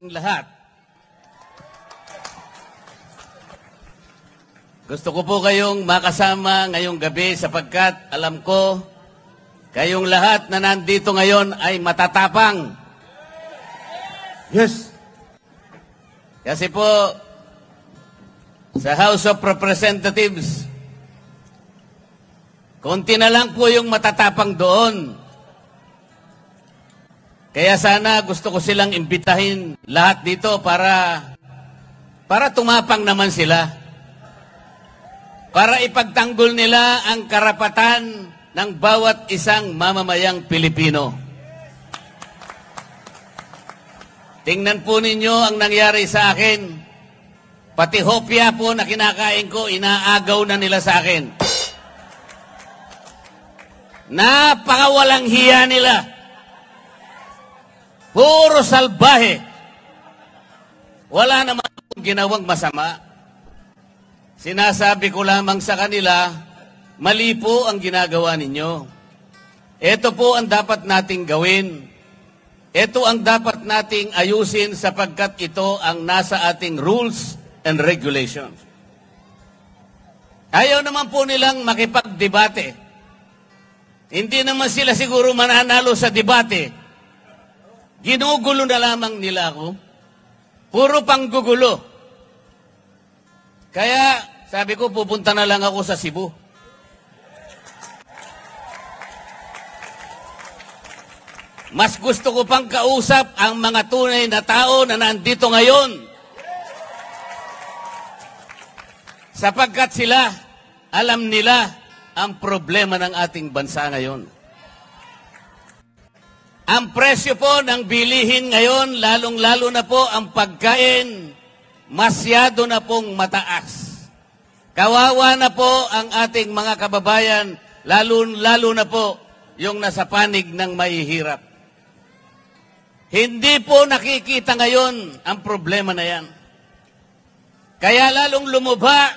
lahat. Gusto ko po kayong makasama ngayong gabi sapagkat alam ko kayong lahat na nandito ngayon ay matatapang. Yes. Kasi po sa House of Representatives, konti na lang po yung matatapang doon. Kaya sana gusto ko silang imbitahin lahat dito para tumapang naman sila. Para ipagtanggol nila ang karapatan ng bawat isang mamamayang Pilipino. Tingnan po ninyo ang nangyari sa akin. Pati hopya po na kinakain ko, inaagaw na nila sa akin. Napakawalang hiya nila. Puro salbahe. Wala naman ginawang masama. Sinasabi ko lamang sa kanila, mali po ang ginagawa ninyo. Ito po ang dapat nating gawin. Ito ang dapat nating ayusin sapagkat ito ang nasa ating rules and regulations. Ayaw naman po nilang makipagdebate. Hindi naman sila siguro mananalo sa debate. Ginugulo na lamang nila ako. Puro panggugulo. Kaya sabi ko, pupunta na lang ako sa Cebu. Mas gusto ko pang kausap ang mga tunay na tao na nandito ngayon. Sapagkat sila, alam nila ang problema ng ating bansa ngayon. Ang presyo po ng bilihin ngayon, lalong-lalo na po ang pagkain, masyado na pong mataas. Kawawa na po ang ating mga kababayan, lalo na po yung nasa panig ng mahihirap. Hindi po nakikita ngayon ang problema na yan. Kaya lalong lumubha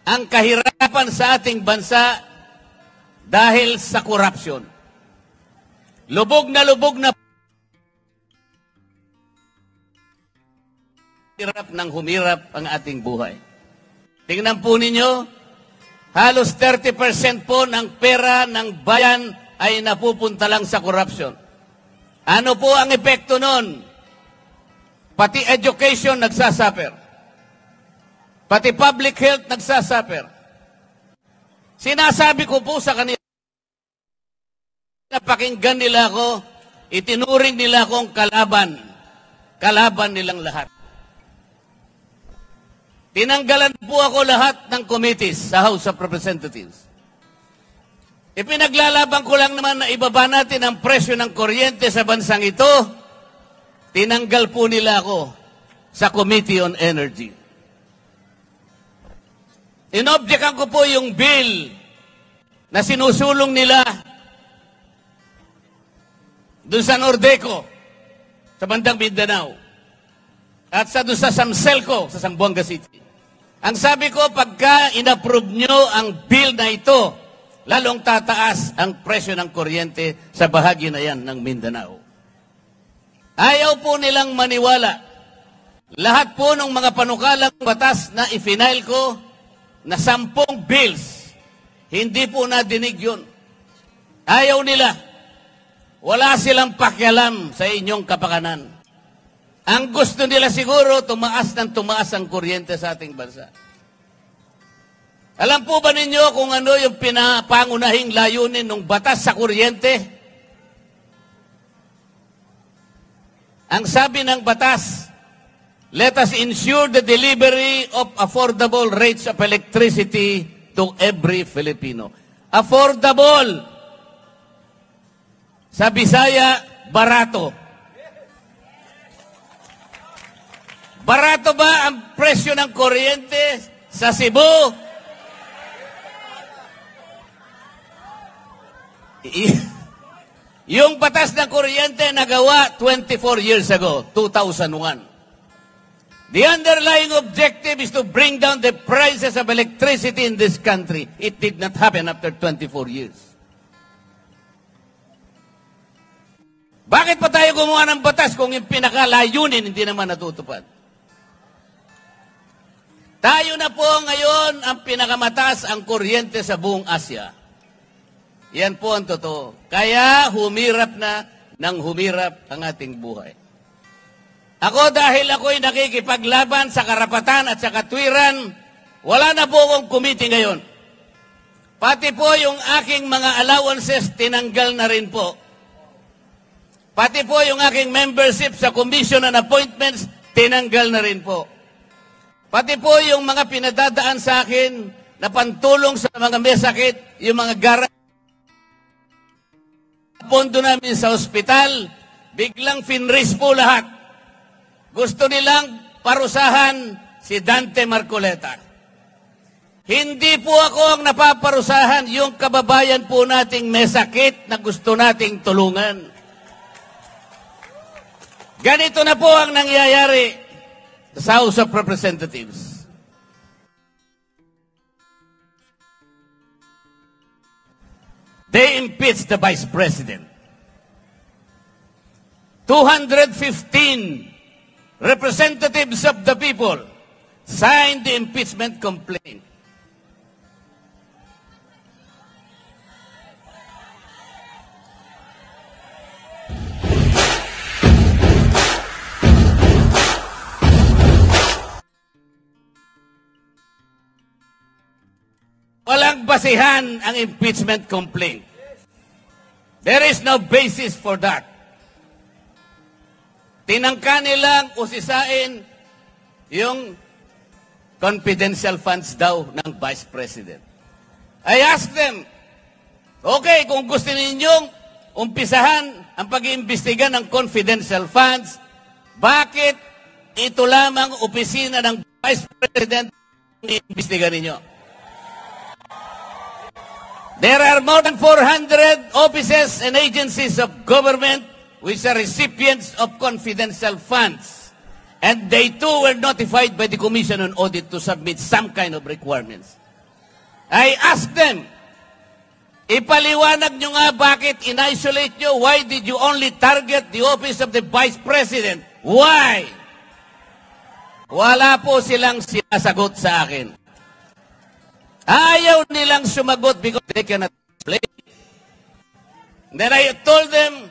ang kahirapan sa ating bansa dahil sa korupsyon. Lubog na hirap ng humirap ang ating buhay. Tingnan po ninyo, halos 30% po ng pera ng bayan ay napupunta lang sa korupsyon. Ano po ang epekto nun? Pati education nagsasuffer. Pati public health nagsasuffer. Sinasabi ko po sa kanila, napakinggan nila ako, itinuring nila akong kalaban. Kalaban nilang lahat. Tinanggalan po ako lahat ng committees sa House of Representatives. Ipinaglalaban ko lang naman na ibaba natin ang presyo ng kuryente sa bansang ito. Tinanggal po nila ako sa Committee on Energy. Inobjekan ko po yung bill na sinusulong nila doon sa Nordeco, sa bandang Mindanao, at doon sa Samselco, sa Zamboanga City. Ang sabi ko, pagka inapprove nyo ang bill na ito, lalong tataas ang presyo ng kuryente sa bahagi na yan ng Mindanao. Ayaw po nilang maniwala. Lahat po ng mga panukalang batas na i-file ko na 10 bills, hindi po nadinig yun. Ayaw nila. Wala silang pakialam sa inyong kapakanan. Ang gusto nila siguro, tumaas ng tumaas ang kuryente sa ating bansa. Alam po ba ninyo kung ano yung pinapangunahing layunin ng batas sa kuryente? Ang sabi ng batas, let us ensure the delivery of affordable rates of electricity to every Filipino. Affordable. Sa Bisaya, barato. Barato ba ang presyo ng kuryente sa Cebu? Yung batas ng kuryente nagawa 24 years ago, 2001. The underlying objective is to bring down the prices of electricity in this country. It did not happen after 24 years. Bakit pa tayo gumawa ng batas kung yung pinakalayunin hindi naman natutupad? Tayo na po ngayon ang pinakamataas ang kuryente sa buong Asia. Yan po ang totoo. Kaya humirap na ng humirap ang ating buhay. Ako dahil ako'y nakikipaglaban sa karapatan at sa katwiran, wala na po akong committee ngayon. Pati po yung aking mga allowances tinanggal na rin po. Pati po yung aking membership sa commission and appointments, tinanggal na rin po. Pati po yung mga pinadadaan sa akin na pantulong sa mga may sakit, yung mga pondo namin sa ospital, biglang finraise po lahat. Gusto nilang parusahan si Dante Marcoleta. Hindi po ako ang napaparusahan, yung kababayan po nating may sakit na gusto nating tulungan. Ganito na po ang nangyayari sa House of Representatives. They impeached the Vice President. 215 representatives of the people signed the impeachment complaint. Walang basihan ang impeachment complaint. There is no basis for that. Tinangka nilang usisain yung confidential funds daw ng Vice President. I asked them, okay, kung gusto ninyong umpisahan ang pag-iimbestiga ng confidential funds, bakit ito lamang opisina ng Vice President ang iimbestiga ninyo? There are more than 400 offices and agencies of government which are recipients of confidential funds. And they too were notified by the Commission on Audit to submit some kind of requirements. I asked them, ipaliwanag nyo nga bakit in-isolate nyo? Why did you only target the office of the Vice President? Why? Wala po silang sinasagot sa akin. Ayaw nilang sumagot because they cannot explain. Then I told them,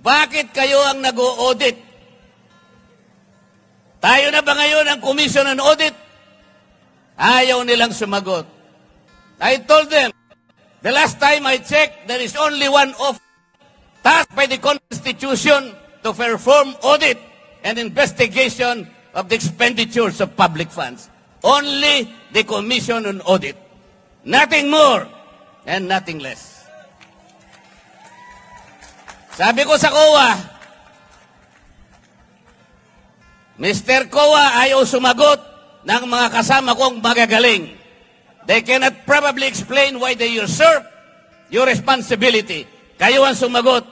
bakit kayo ang nag-o-audit? Tayo na ba ngayon ang Commission on Audit? Ayaw nilang sumagot. I told them, the last time I checked, there is only one office tasked by the Constitution to perform audit and investigation of the expenditures of public funds. Only the Commission on Audit. Nothing more and nothing less. Sabi ko sa COA, Mr. COA, ayaw sumagot ng mga kasama kong magagaling. They cannot probably explain why they usurp your responsibility. Kayo ang sumagot.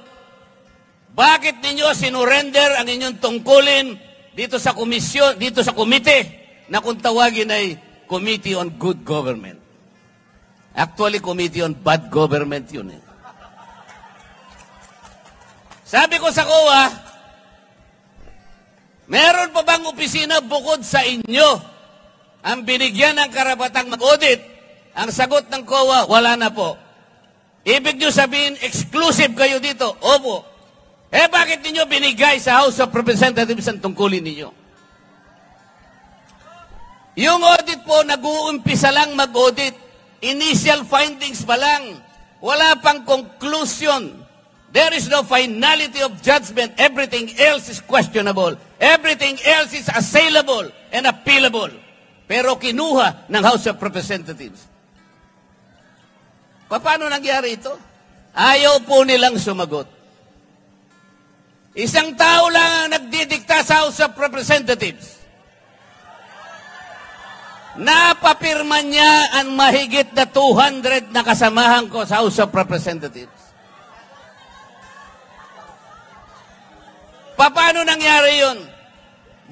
Bakit ninyo sinurrender ang inyong tungkulin dito sa komisyon, dito sa komite na kung tawagin ay Committee on Good Government? Actually, Committee on Bad Government yun eh. Sabi ko sa COA, meron pa bang opisina bukod sa inyo ang binigyan ng karapatang mag-audit? Ang sagot ng COA, wala na po. Ibig nyo sabihin, exclusive kayo dito? Opo. Eh bakit ninyo binigay sa House of Representatives ang tungkulin ninyo? Yung audit po, nag-uumpisa lang mag-audit. Initial findings pa lang. Wala pang conclusion. There is no finality of judgment. Everything else is questionable. Everything else is assailable and appealable. Pero kinuha ng House of Representatives. Paano nangyari ito? Ayaw po nilang sumagot. Isang tao lang ang nagdidikta sa House of Representatives. Napapirma niya ang mahigit na 200 na kasamahan ko sa House of Representatives. Paano nangyari yun?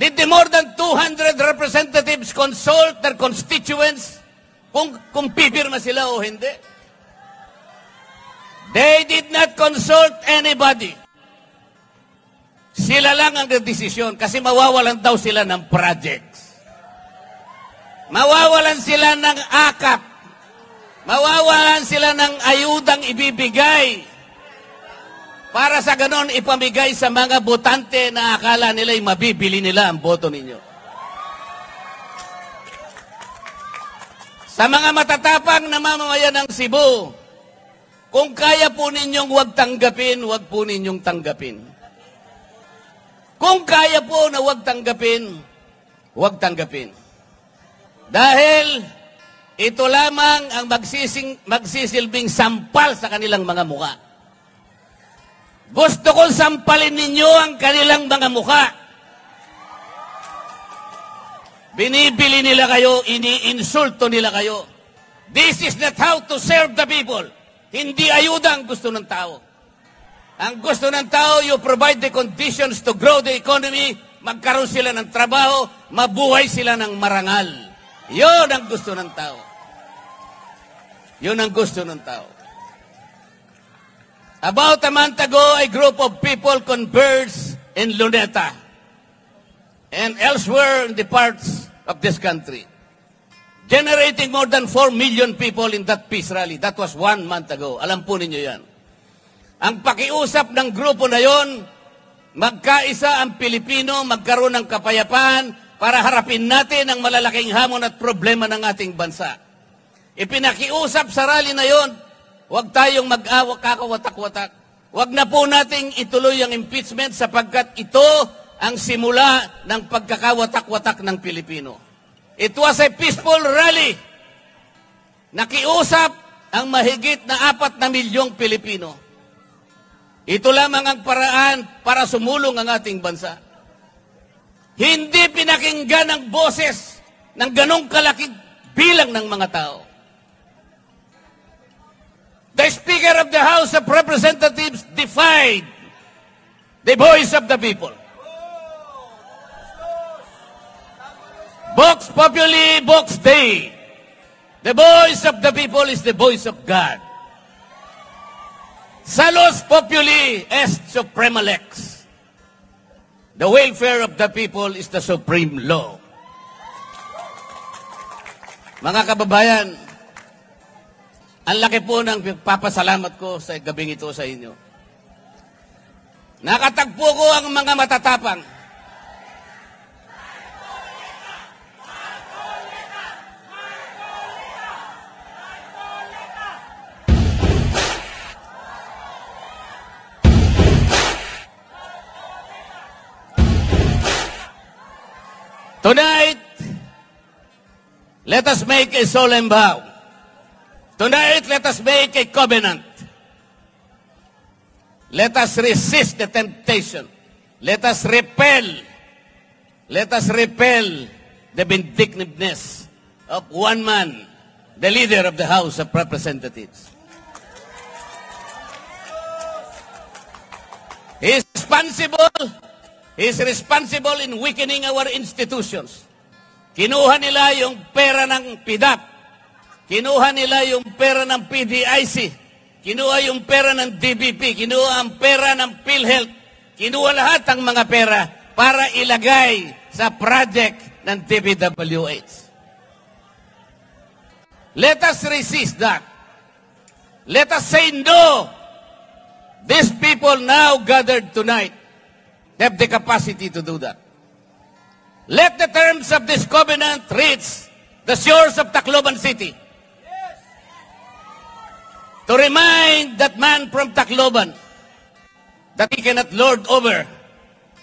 Did the more than 200 representatives consult their constituents kung pipirma sila o hindi? They did not consult anybody. Sila lang ang desisyon kasi mawawalan daw sila ng projects. Mawawalan sila ng akap. Mawawalan sila ng ayudang ibibigay. Para sa ganon, ipamigay sa mga botante na akala nila'y mabibili nila ang boto ninyo. Sa mga matatapang na mamamayan ng Cebu, kung kaya po ninyong huwag tanggapin, huwag po ninyong tanggapin. Kung kaya po na huwag tanggapin, huwag tanggapin. Dahil ito lamang ang magsisilbing sampal sa kanilang mga mukha. Gusto kong sampalin ninyo ang kanilang mga mukha. Binibili nila kayo, iniinsulto nila kayo. This is not how to serve the people. Hindi ayuda ang gusto ng tao. Ang gusto ng tao, you provide the conditions to grow the economy, magkaroon sila ng trabaho, mabuhay sila ng marangal. Yun ang gusto ng tao. Yun ang gusto ng tao. About a month ago, a group of people converged in Luneta and elsewhere in the parts of this country, generating more than 4 million people in that peace rally. That was 1 month ago. Alam po ninyo yan. Ang pakiusap ng grupo na yon, magkaisa ang Pilipino, magkaroon ng kapayapaan para harapin natin ang malalaking hamon at problema ng ating bansa. Ipinakiusap sa rally na yon, huwag tayong mag-awak, kakawatak-watak. Huwag na po nating ituloy ang impeachment sapagkat ito ang simula ng pagkakawatak-watak ng Pilipino. It was a peaceful rally. Nakiusap ang mahigit na 4 na milyong Pilipino. Ito lamang ang paraan para sumulong ang ating bansa. Hindi pinakinggan ang boses ng ganong kalaking bilang ng mga tao. The Speaker of the House of Representatives defied the voice of the people. Vox Populi, Vox Dei. The voice of the people is the voice of God. Salus Populi est suprema lex. The welfare of the people is the supreme law. Mga kababayan, ang laki po ng papasalamat ko sa gabing ito sa inyo. Nakatagpo ko ang mga matatapang. Tonight, let us make a solemn vow. Tonight, let us make a covenant. Let us resist the temptation. Let us repel the vindictiveness of one man, the leader of the House of Representatives. He is responsible in weakening our institutions. Kinuha nila yung pera ng PDAP. Kinuha nila yung pera ng PDIC, kinuha yung pera ng DBP, kinuha ang pera ng PhilHealth, kinuha lahat ang mga pera para ilagay sa project ng DPWH. Let us resist that. Let us say no. These people now gathered tonight have the capacity to do that. Let the terms of this covenant reach the shores of Tacloban City. To remind that man from Tacloban that he cannot lord over,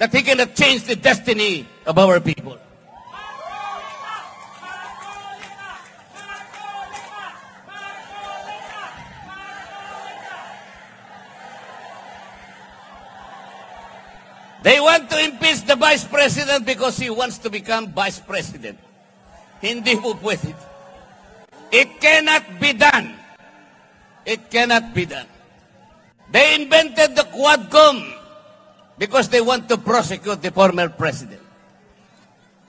that he cannot change the destiny of our people. They want to impeach the Vice President because he wants to become Vice President. Hindi po pwede. It cannot be done. It cannot be done. They invented the Quadcom because they want to prosecute the former president.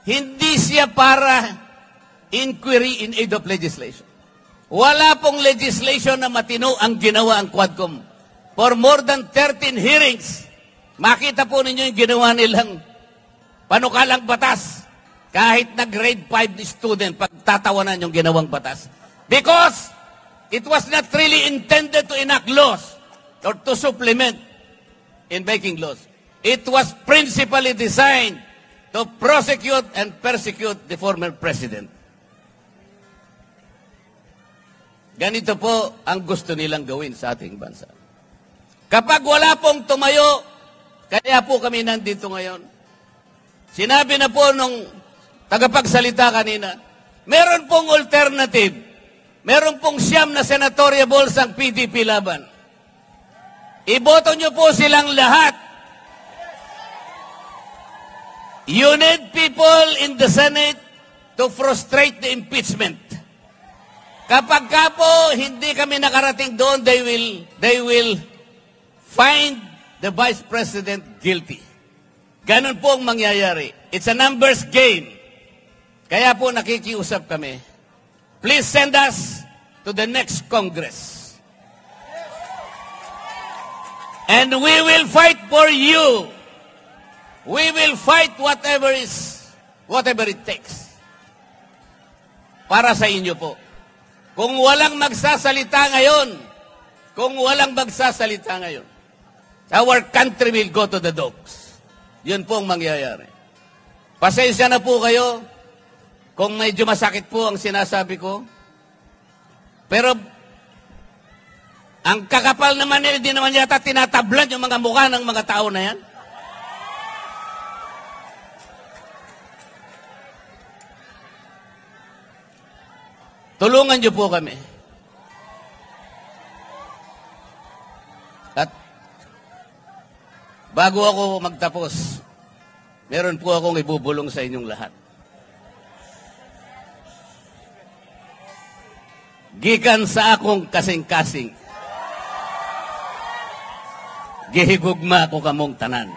Hindi siya para inquiry in aid of legislation. Wala pong legislation na matino ang ginawa ang Quadcom. For more than 13 hearings, Makita po ninyo yung ginawa nilang panukalang batas. Kahit na grade 5 student, pagtatawanan yung ginawang batas. Because it was not really intended to enact laws or to supplement in making laws. It was principally designed to prosecute and persecute the former president. Ganito po ang gusto nilang gawin sa ating bansa. Kapag wala pong tumayo, kaya po kami nandito ngayon. Sinabi na po nung tagapagsalita kanina, meron pong alternative. Meron pong 9 na senatorial balls ang PDP laban. Iboto nyo po silang lahat. You need people in the Senate to frustrate the impeachment. Kapag ka po hindi kami nakarating doon, they will find the Vice President guilty. Ganon po ang mangyayari. It's a numbers game. Kaya po nakikiusap kami. Please send us to the next Congress. And we will fight for you. We will fight whatever it takes. Para sa inyo po. Kung walang magsasalita ngayon, our country will go to the dogs. Yun po ang mangyayari. Pasensya na po kayo kung medyo masakit po ang sinasabi ko. Pero ang kakapal naman nila, di naman yata tinatablan yung mga mukha ng mga tao na yan. Tulungan niyo po kami. At bago ako magtapos, meron po akong ibubulong sa inyong lahat. Gikan sa akong kasing-kasing, gihigugma ko kamong tanan.